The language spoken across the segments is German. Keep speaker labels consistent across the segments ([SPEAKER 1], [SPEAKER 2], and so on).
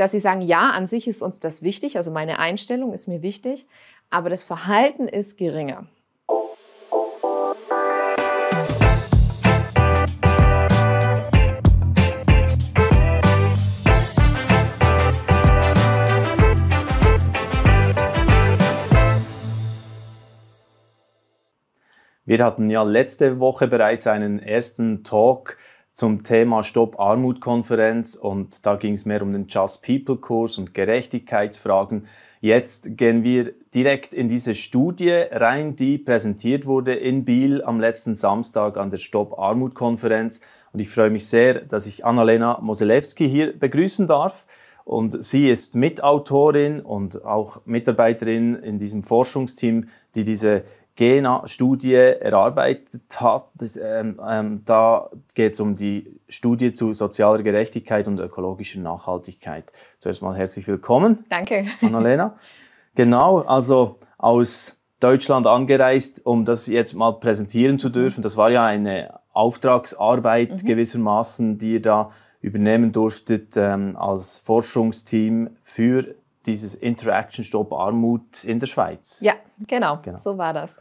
[SPEAKER 1] dass sie sagen, ja, an sich ist uns das wichtig, also meine Einstellung ist mir wichtig, aber das Verhalten ist geringer.
[SPEAKER 2] Wir hatten ja letzte Woche bereits einen ersten Talk zum Thema Stopp-Armut-Konferenz und da ging es mehr um den Just People-Kurs und Gerechtigkeitsfragen. Jetzt gehen wir direkt in diese Studie rein, die präsentiert wurde in Biel am letzten Samstag an der Stopp-Armut-Konferenz. Und ich freue mich sehr, dass ich Annalena Moselewski hier begrüßen darf. Und sie ist Mitautorin und auch Mitarbeiterin in diesem Forschungsteam, die diese GENA-Studie erarbeitet hat. Da geht es um die Studie zu sozialer Gerechtigkeit und ökologischer Nachhaltigkeit. Zuerst mal herzlich willkommen.
[SPEAKER 1] Danke.
[SPEAKER 2] Annalena. Genau, also aus Deutschland angereist, um das jetzt mal präsentieren zu dürfen. Das war ja eine Auftragsarbeit gewissermaßen, die ihr da übernehmen durftet als Forschungsteam für dieses Interaction Stop Armut in der Schweiz.
[SPEAKER 1] Ja, genau. So war das.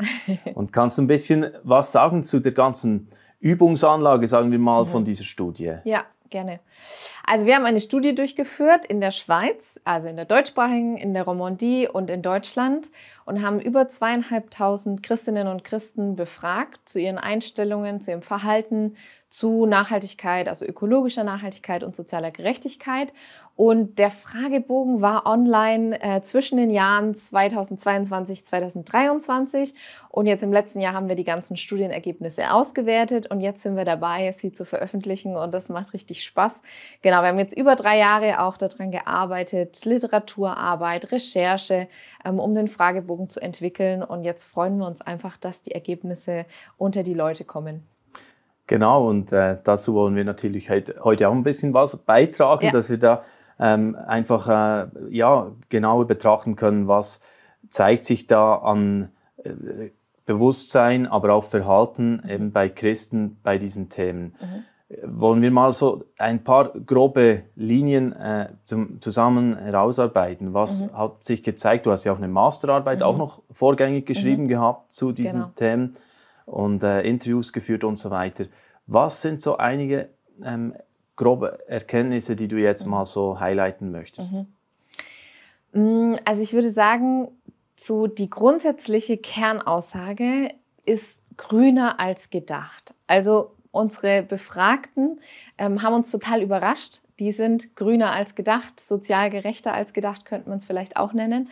[SPEAKER 2] Und kannst du ein bisschen was sagen zu der ganzen Übungsanlage, sagen wir mal, von dieser Studie?
[SPEAKER 1] Ja, gerne. Also wir haben eine Studie durchgeführt in der Schweiz, also in der deutschsprachigen, in der Romandie und in Deutschland und haben über 2500 Christinnen und Christen befragt zu ihren Einstellungen, zu ihrem Verhalten, zu Nachhaltigkeit, also ökologischer Nachhaltigkeit und sozialer Gerechtigkeit. Und der Fragebogen war online zwischen den Jahren 2022, 2023. Und jetzt im letzten Jahr haben wir die ganzen Studienergebnisse ausgewertet. Und jetzt sind wir dabei, sie zu veröffentlichen. Und das macht richtig Spaß. Genau, wir haben jetzt über 3 Jahre auch daran gearbeitet, Literaturarbeit, Recherche, um den Fragebogen zu entwickeln. Und jetzt freuen wir uns einfach, dass die Ergebnisse unter die Leute kommen.
[SPEAKER 2] Genau, und dazu wollen wir natürlich heute auch ein bisschen was beitragen, dass wir da einfach genauer betrachten können, was zeigt sich da an Bewusstsein, aber auch Verhalten eben bei Christen bei diesen Themen. Wollen wir mal so ein paar grobe Linien zusammen herausarbeiten? Was hat sich gezeigt? Du hast ja auch eine Masterarbeit auch noch vorgängig geschrieben gehabt zu diesen Themen und Interviews geführt und so weiter. Was sind so einige grobe Erkenntnisse, die du jetzt mal so highlighten möchtest?
[SPEAKER 1] Also ich würde sagen, so die grundsätzliche Kernaussage ist grüner als gedacht. Also unsere Befragten haben uns total überrascht. Die sind grüner als gedacht, sozial gerechter als gedacht, könnte man es vielleicht auch nennen.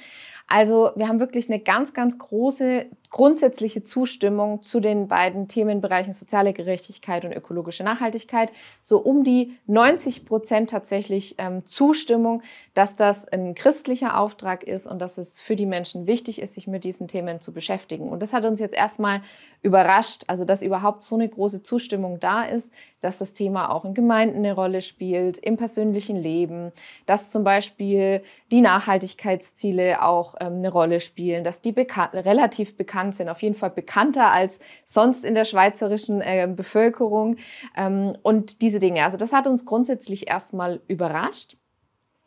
[SPEAKER 1] Also wir haben wirklich eine ganz, ganz große grundsätzliche Zustimmung zu den beiden Themenbereichen soziale Gerechtigkeit und ökologische Nachhaltigkeit. So um die 90% tatsächlich Zustimmung, dass das ein christlicher Auftrag ist und dass es für die Menschen wichtig ist, sich mit diesen Themen zu beschäftigen. Und das hat uns jetzt erstmal überrascht, also dass überhaupt so eine große Zustimmung da ist, dass das Thema auch in Gemeinden eine Rolle spielt, im persönlichen Leben, dass zum Beispiel die Nachhaltigkeitsziele auch eine Rolle spielen, dass die relativ bekannt sind, auf jeden Fall bekannter als sonst in der schweizerischen Bevölkerung und diese Dinge. Also das hat uns grundsätzlich erstmal überrascht.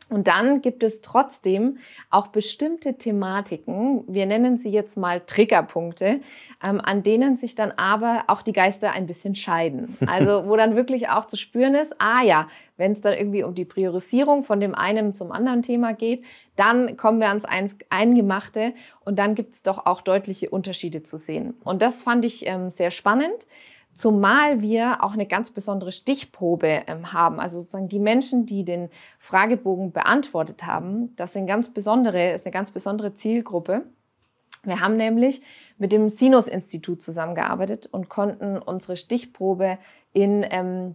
[SPEAKER 1] Und dann gibt es trotzdem auch bestimmte Thematiken, wir nennen sie jetzt mal Triggerpunkte, an denen sich dann aber auch die Geister ein bisschen scheiden. Also wo dann wirklich auch zu spüren ist, wenn es dann irgendwie um die Priorisierung von dem einen zum anderen Thema geht, dann kommen wir ans Eingemachte und dann gibt es doch auch deutliche Unterschiede zu sehen. Und das fand ich sehr spannend. Zumal wir auch eine ganz besondere Stichprobe haben. Also sozusagen die Menschen, die den Fragebogen beantwortet haben, ist eine ganz besondere Zielgruppe. Wir haben nämlich mit dem Sinus-Institut zusammengearbeitet und konnten unsere Stichprobe in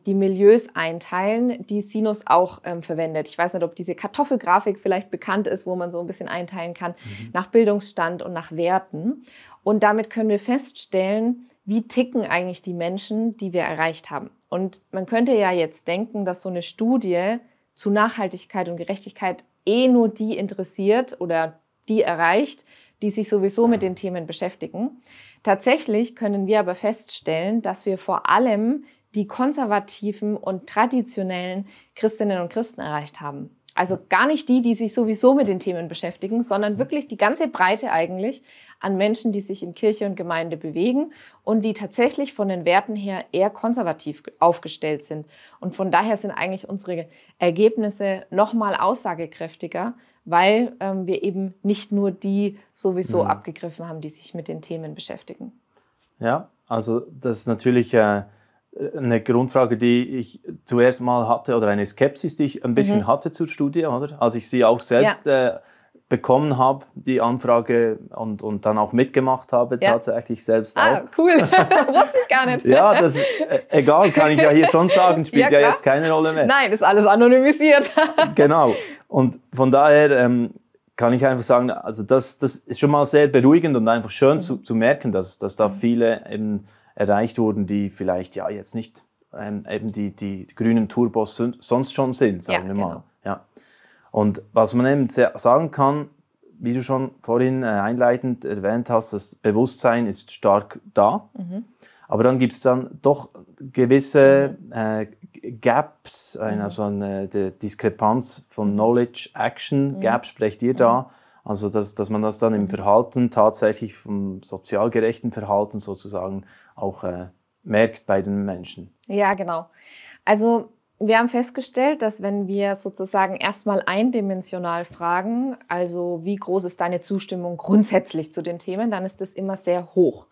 [SPEAKER 1] die Milieus einteilen, die Sinus auch verwendet. Ich weiß nicht, ob diese Kartoffelgrafik vielleicht bekannt ist, wo man so ein bisschen einteilen kann nach Bildungsstand und nach Werten. Und damit können wir feststellen, wie ticken eigentlich die Menschen, die wir erreicht haben. Und man könnte ja jetzt denken, dass so eine Studie zu Nachhaltigkeit und Gerechtigkeit nur die interessiert oder die erreicht, die sich sowieso mit den Themen beschäftigen. Tatsächlich können wir aber feststellen, dass wir vor allem die konservativen und traditionellen Christinnen und Christen erreicht haben. Also gar nicht die, die sich sowieso mit den Themen beschäftigen, sondern wirklich die ganze Breite eigentlich an Menschen, die sich in Kirche und Gemeinde bewegen und die tatsächlich von den Werten her eher konservativ aufgestellt sind. Und von daher sind eigentlich unsere Ergebnisse nochmal aussagekräftiger, weil wir eben nicht nur die sowieso abgegriffen haben, die sich mit den Themen beschäftigen.
[SPEAKER 2] Ja, also das ist natürlich eine Grundfrage, die ich zuerst mal hatte, oder eine Skepsis, die ich ein bisschen hatte zur Studie, oder? Als ich sie auch selbst bekommen habe, die Anfrage, und dann auch mitgemacht habe, tatsächlich selbst auch.
[SPEAKER 1] Cool. Wusste ich gar nicht.
[SPEAKER 2] Ja, das egal, kann ich ja hier schon sagen, spielt ja jetzt keine Rolle mehr.
[SPEAKER 1] Nein, ist alles anonymisiert.
[SPEAKER 2] Genau. Und von daher kann ich einfach sagen, also das ist schon mal sehr beruhigend und einfach schön zu merken, dass da viele eben erreicht wurden, die vielleicht ja jetzt nicht eben die grünen Turbos sonst schon sind, sagen wir mal.
[SPEAKER 1] Genau.
[SPEAKER 2] Ja. Und was man eben sagen kann, wie du schon vorhin einleitend erwähnt hast, das Bewusstsein ist stark da, aber dann gibt es dann doch gewisse Gaps, also eine Diskrepanz von Knowledge-Action-Gap sprecht ihr da. Also dass man das dann im Verhalten tatsächlich vom sozial gerechten Verhalten sozusagen auch merkt bei den Menschen.
[SPEAKER 1] Ja, genau. Also wir haben festgestellt, dass wenn wir sozusagen erstmal eindimensional fragen, also wie groß ist deine Zustimmung grundsätzlich zu den Themen, dann ist das immer sehr hoch.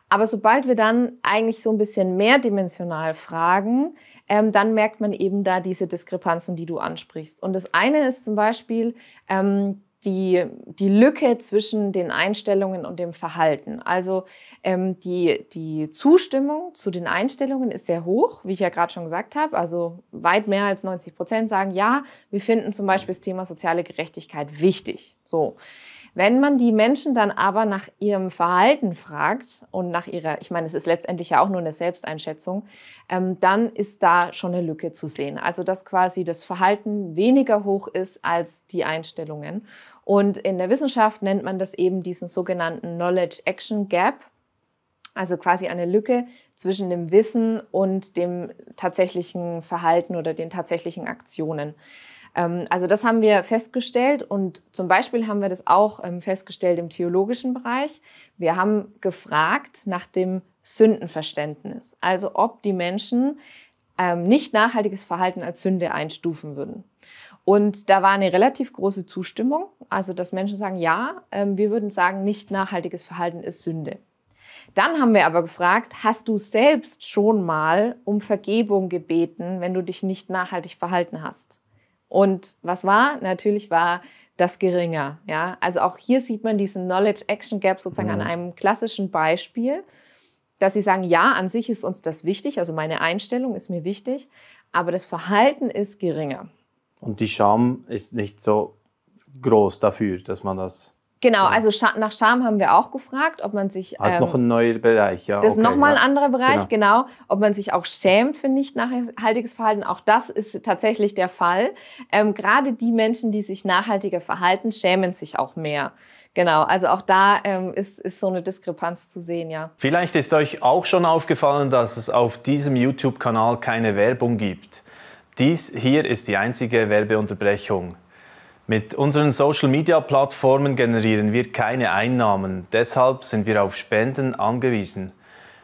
[SPEAKER 1] Aber sobald wir dann eigentlich so ein bisschen mehrdimensional fragen, dann merkt man eben da diese Diskrepanzen, die du ansprichst. Und das eine ist zum Beispiel die Lücke zwischen den Einstellungen und dem Verhalten. Also die Zustimmung zu den Einstellungen ist sehr hoch, wie ich ja gerade schon gesagt habe. Also weit mehr als 90% sagen, ja, wir finden zum Beispiel das Thema soziale Gerechtigkeit wichtig. So. Wenn man die Menschen dann aber nach ihrem Verhalten fragt und nach ihrer, ich meine, es ist letztendlich ja auch nur eine Selbsteinschätzung, dann ist da schon eine Lücke zu sehen. Also dass quasi das Verhalten weniger hoch ist als die Einstellungen. Und in der Wissenschaft nennt man das eben diesen sogenannten Knowledge-Action-Gap, also quasi eine Lücke zwischen dem Wissen und dem tatsächlichen Verhalten oder den tatsächlichen Aktionen. Also das haben wir festgestellt und zum Beispiel haben wir das auch festgestellt im theologischen Bereich. Wir haben gefragt nach dem Sündenverständnis, also ob die Menschen nicht nachhaltiges Verhalten als Sünde einstufen würden. Und da war eine relativ große Zustimmung, also dass Menschen sagen, ja, wir würden sagen, nicht nachhaltiges Verhalten ist Sünde. Dann haben wir aber gefragt, hast du selbst schon mal um Vergebung gebeten, wenn du dich nicht nachhaltig verhalten hast? Und was war? Natürlich war das geringer. Ja? Also auch hier sieht man diesen Knowledge-Action-Gap sozusagen an einem klassischen Beispiel, dass sie sagen, ja, an sich ist uns das wichtig, also meine Einstellung ist mir wichtig, aber das Verhalten ist geringer.
[SPEAKER 2] Und die Scham ist nicht so groß dafür, dass man das...
[SPEAKER 1] Genau, also nach Scham haben wir auch gefragt, ob man sich...
[SPEAKER 2] Das ist noch ein neuer Bereich, ja.
[SPEAKER 1] Das ist nochmal ein anderer Bereich, genau. Ob man sich auch schämt für nicht nachhaltiges Verhalten, auch das ist tatsächlich der Fall. Gerade die Menschen, die sich nachhaltiger verhalten, schämen sich auch mehr. Genau, also auch da ist so eine Diskrepanz zu sehen, ja.
[SPEAKER 3] Vielleicht ist euch auch schon aufgefallen, dass es auf diesem YouTube-Kanal keine Werbung gibt. Dies hier ist die einzige Werbeunterbrechung. Mit unseren Social-Media-Plattformen generieren wir keine Einnahmen, deshalb sind wir auf Spenden angewiesen.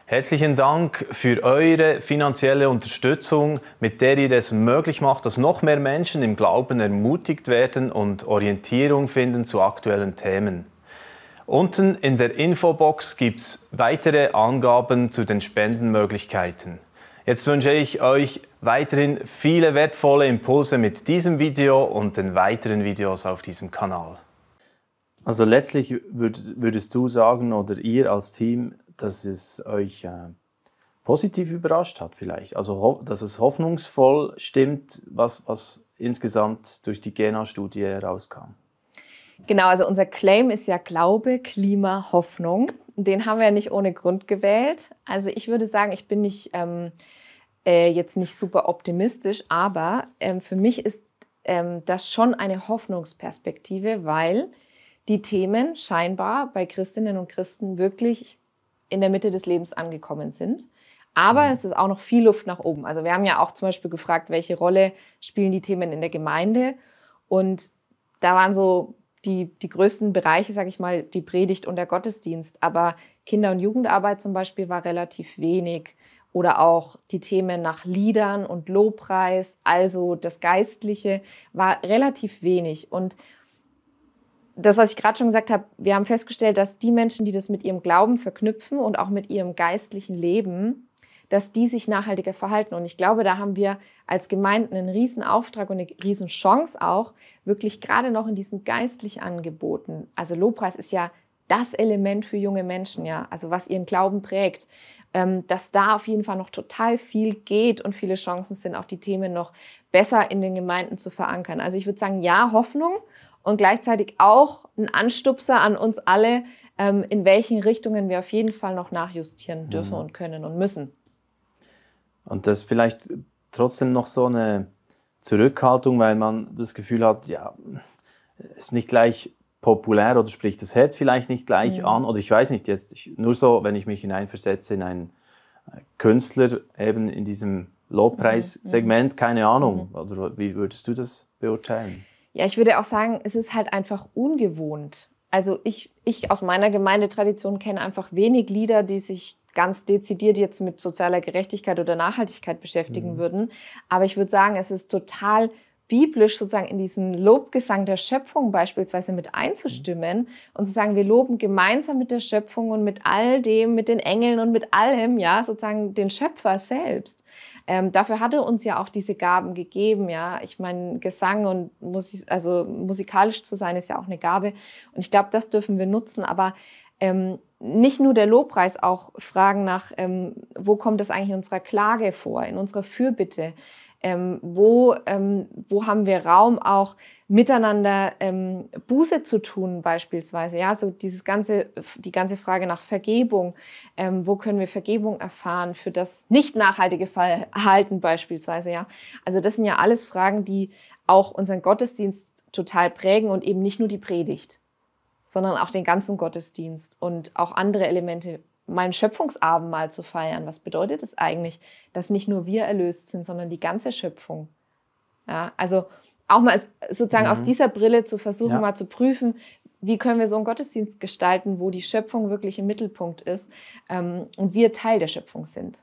[SPEAKER 3] Herzlichen Dank für eure finanzielle Unterstützung, mit der ihr es möglich macht, dass noch mehr Menschen im Glauben ermutigt werden und Orientierung finden zu aktuellen Themen. Unten in der Infobox gibt es weitere Angaben zu den Spendenmöglichkeiten. Jetzt wünsche ich euch weiterhin viele wertvolle Impulse mit diesem Video und den weiteren Videos auf diesem Kanal.
[SPEAKER 2] Also letztlich würdest du sagen, oder ihr als Team, dass es euch positiv überrascht hat vielleicht? Also dass es hoffnungsvoll stimmt, was insgesamt durch die GENA-Studie herauskam?
[SPEAKER 1] Genau, also unser Claim ist ja Glaube, Klima, Hoffnung. Den haben wir ja nicht ohne Grund gewählt. Also ich würde sagen, ich bin nicht... jetzt nicht super optimistisch, aber für mich ist das schon eine Hoffnungsperspektive, weil die Themen scheinbar bei Christinnen und Christen wirklich in der Mitte des Lebens angekommen sind. Aber es ist auch noch viel Luft nach oben. Also wir haben ja auch zum Beispiel gefragt, welche Rolle spielen die Themen in der Gemeinde? Und da waren so die größten Bereiche, sage ich mal, die Predigt und der Gottesdienst. Aber Kinder- und Jugendarbeit zum Beispiel war relativ wenig. Oder auch die Themen nach Liedern und Lobpreis, also das Geistliche, war relativ wenig. Und das, was ich gerade schon gesagt habe, wir haben festgestellt, dass die Menschen, die das mit ihrem Glauben verknüpfen und auch mit ihrem geistlichen Leben, dass die sich nachhaltiger verhalten. Und ich glaube, da haben wir als Gemeinden einen riesen Auftrag und eine riesen Chance auch, wirklich gerade noch in diesen geistlichen Angeboten. Also Lobpreis ist ja das Element für junge Menschen, ja, also was ihren Glauben prägt, dass da auf jeden Fall noch total viel geht und viele Chancen sind, auch die Themen noch besser in den Gemeinden zu verankern. Also ich würde sagen, ja, Hoffnung und gleichzeitig auch ein Anstupser an uns alle, in welchen Richtungen wir auf jeden Fall noch nachjustieren dürfen und können und müssen.
[SPEAKER 2] Und das ist vielleicht trotzdem noch so eine Zurückhaltung, weil man das Gefühl hat, ja, ist nicht gleich populär oder spricht das Herz vielleicht nicht gleich an. Oder ich weiß nicht, nur so, wenn ich mich hineinversetze in einen Künstler, eben in diesem Lobpreissegment, keine Ahnung. Oder wie würdest du das beurteilen?
[SPEAKER 1] Ja, ich würde auch sagen, es ist halt einfach ungewohnt. Also ich aus meiner Gemeindetradition kenne einfach wenig Lieder, die sich ganz dezidiert jetzt mit sozialer Gerechtigkeit oder Nachhaltigkeit beschäftigen würden. Aber ich würde sagen, es ist total biblisch sozusagen in diesen Lobgesang der Schöpfung beispielsweise mit einzustimmen und zu sagen, wir loben gemeinsam mit der Schöpfung und mit all dem, mit den Engeln und mit allem, ja, sozusagen den Schöpfer selbst. Dafür hat er uns ja auch diese Gaben gegeben, ja. Ich meine, Gesang und musikalisch zu sein ist ja auch eine Gabe. Und ich glaube, das dürfen wir nutzen, aber nicht nur der Lobpreis, auch Fragen nach, wo kommt das eigentlich in unserer Klage vor, in unserer Fürbitte? Wo haben wir Raum auch miteinander Buße zu tun beispielsweise, ja, so die ganze Frage nach Vergebung, wo können wir Vergebung erfahren für das nicht nachhaltige Verhalten beispielsweise, ja, also das sind ja alles Fragen, die auch unseren Gottesdienst total prägen und eben nicht nur die Predigt, sondern auch den ganzen Gottesdienst und auch andere Elemente. Mein Schöpfungsabendmahl zu feiern. Was bedeutet es eigentlich, dass nicht nur wir erlöst sind, sondern die ganze Schöpfung? Ja, also auch mal sozusagen aus dieser Brille zu versuchen, mal zu prüfen, wie können wir so einen Gottesdienst gestalten, wo die Schöpfung wirklich im Mittelpunkt ist und wir Teil der Schöpfung sind.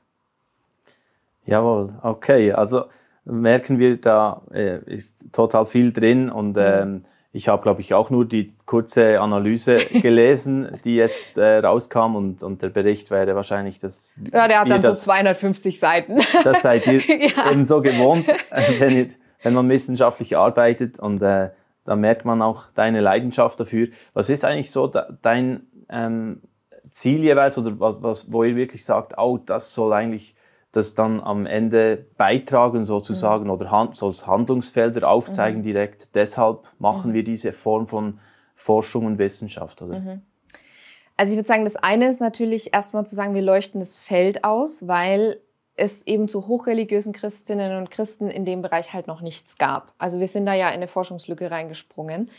[SPEAKER 2] Jawohl, okay. Also merken wir, da ist total viel drin und ich habe, glaube ich, auch nur die kurze Analyse gelesen, die jetzt rauskam und der Bericht wäre wahrscheinlich das...
[SPEAKER 1] Ja, der hat dann so 250 Seiten.
[SPEAKER 2] Das seid ihr eben so gewohnt, wenn man wissenschaftlich arbeitet und da merkt man auch deine Leidenschaft dafür. Was ist eigentlich so dein Ziel jeweils oder wo ihr wirklich sagt, oh, das soll eigentlich das dann am Ende beitragen sozusagen oder soll Handlungsfelder aufzeigen direkt. Deshalb machen wir diese Form von Forschung und Wissenschaft, oder?
[SPEAKER 1] Also ich würde sagen, das eine ist natürlich erstmal zu sagen, wir leuchten das Feld aus, weil es eben zu hochreligiösen Christinnen und Christen in dem Bereich halt noch nichts gab. Also wir sind da ja in eine Forschungslücke reingesprungen.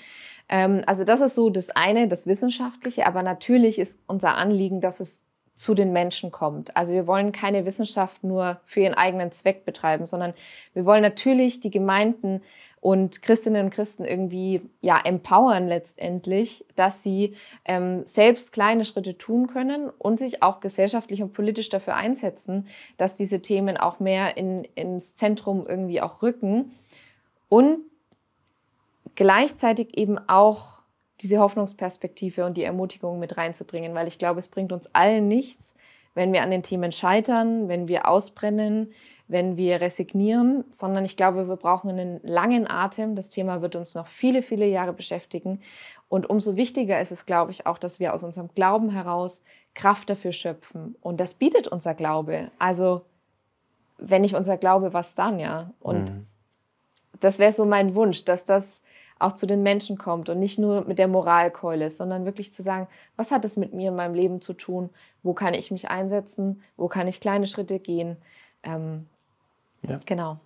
[SPEAKER 1] Also das ist so das eine, das Wissenschaftliche, aber natürlich ist unser Anliegen, dass es zu den Menschen kommt. Also wir wollen keine Wissenschaft nur für ihren eigenen Zweck betreiben, sondern wir wollen natürlich die Gemeinden und Christinnen und Christen irgendwie empowern letztendlich, dass sie selbst kleine Schritte tun können und sich auch gesellschaftlich und politisch dafür einsetzen, dass diese Themen auch mehr ins Zentrum irgendwie auch rücken und gleichzeitig eben auch diese Hoffnungsperspektive und die Ermutigung mit reinzubringen, weil ich glaube, es bringt uns allen nichts, wenn wir an den Themen scheitern, wenn wir ausbrennen, wenn wir resignieren, sondern ich glaube, wir brauchen einen langen Atem. Das Thema wird uns noch viele, viele Jahre beschäftigen. Und umso wichtiger ist es, glaube ich, auch, dass wir aus unserem Glauben heraus Kraft dafür schöpfen. Und das bietet unser Glaube. Also, wenn nicht unser Glaube, was dann, ja? Und das wäre so mein Wunsch, dass das auch zu den Menschen kommt und nicht nur mit der Moralkeule, sondern wirklich zu sagen, was hat es mit mir in meinem Leben zu tun? Wo kann ich mich einsetzen? Wo kann ich kleine Schritte gehen? Genau.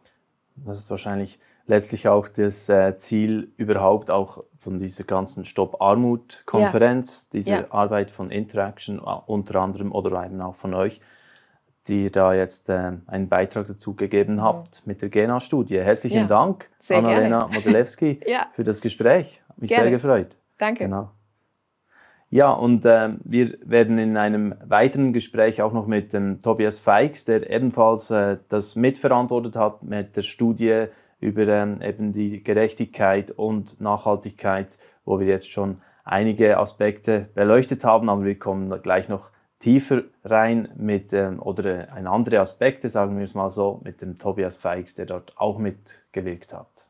[SPEAKER 2] Das ist wahrscheinlich letztlich auch das Ziel überhaupt auch von dieser ganzen Stopp-Armut-Konferenz, dieser Arbeit von Interaction unter anderem oder eben auch von euch, die ihr da jetzt einen Beitrag dazu gegeben habt mit der GENA-Studie. Herzlichen Dank,
[SPEAKER 1] sehr
[SPEAKER 2] Anna-Lena Moselewski, für das Gespräch. Hat mich sehr gefreut.
[SPEAKER 1] Danke.
[SPEAKER 2] Genau. Ja, und wir werden in einem weiteren Gespräch auch noch mit dem Tobias Feix, der ebenfalls das mitverantwortet hat mit der Studie über eben die Gerechtigkeit und Nachhaltigkeit, wo wir jetzt schon einige Aspekte beleuchtet haben, aber wir kommen da gleich noch tiefer rein mit, oder eine andere Aspekte, sagen wir es mal so, mit dem Tobias Feix, der dort auch mitgewirkt hat.